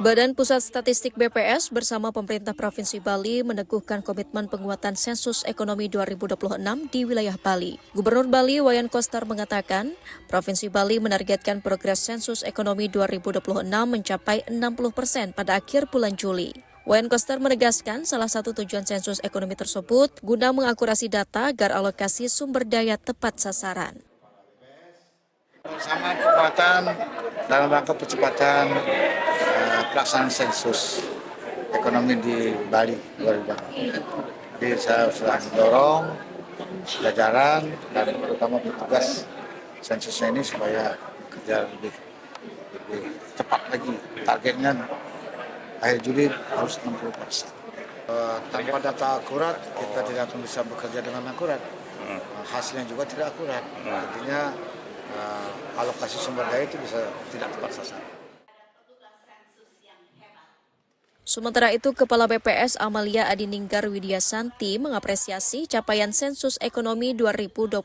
Badan Pusat Statistik BPS bersama pemerintah Provinsi Bali meneguhkan komitmen penguatan sensus ekonomi 2026 di wilayah Bali. Gubernur Bali Wayan Koster mengatakan, Provinsi Bali menargetkan progres sensus ekonomi 2026 mencapai 60% pada akhir bulan Juli. Wayan Koster menegaskan salah satu tujuan sensus ekonomi tersebut guna mengakurasi data agar alokasi sumber daya tepat sasaran. Bersama penguatan dalam rangka percepatan pelaksanaan sensus ekonomi di Bali 2020. Jadi saya sudah mendorong jajaran dan terutama petugas sensusnya ini supaya kerja lebih cepat lagi. Targetnya akhir Juli harus 60%. Tanpa data akurat kita tidak akan bisa bekerja dengan akurat. Hasilnya juga tidak akurat. Artinya alokasi sumber daya itu bisa tidak tepat sasaran. Sementara itu, Kepala BPS Amalia Adininggar Widyasanti mengapresiasi capaian sensus ekonomi 2026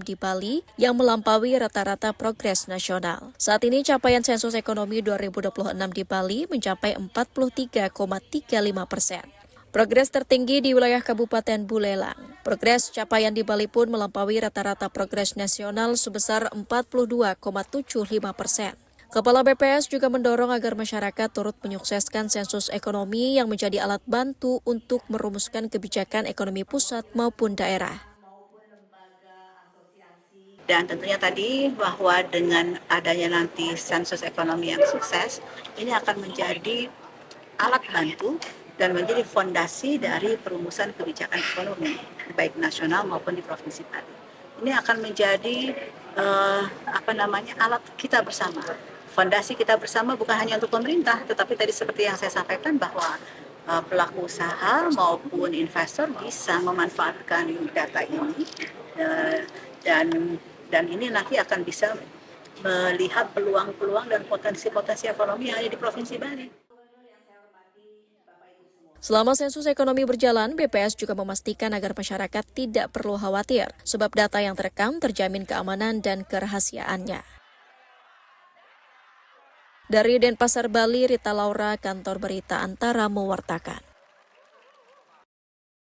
di Bali yang melampaui rata-rata progres nasional. Saat ini capaian sensus ekonomi 2026 di Bali mencapai 43,35%. Progres tertinggi di wilayah Kabupaten Buleleng. Progres capaian di Bali pun melampaui rata-rata progres nasional sebesar 42,75%. Kepala BPS juga mendorong agar masyarakat turut menyukseskan sensus ekonomi yang menjadi alat bantu untuk merumuskan kebijakan ekonomi pusat maupun daerah. Dan tentunya tadi bahwa dengan adanya nanti sensus ekonomi yang sukses, ini akan menjadi alat bantu dan menjadi fondasi dari perumusan kebijakan ekonomi, baik nasional maupun di Provinsi Bali. Ini akan menjadi alat kita bersama. Fondasi kita bersama bukan hanya untuk pemerintah, tetapi tadi seperti yang saya sampaikan bahwa pelaku usaha maupun investor bisa memanfaatkan data ini dan ini nanti akan bisa melihat peluang-peluang dan potensi-potensi ekonomi yang ada di Provinsi Bali. Selama sensus ekonomi berjalan, BPS juga memastikan agar masyarakat tidak perlu khawatir, sebab data yang terekam terjamin keamanan dan kerahasiaannya. Dari Denpasar, Bali, Rita Laura, Kantor Berita Antara mewartakan.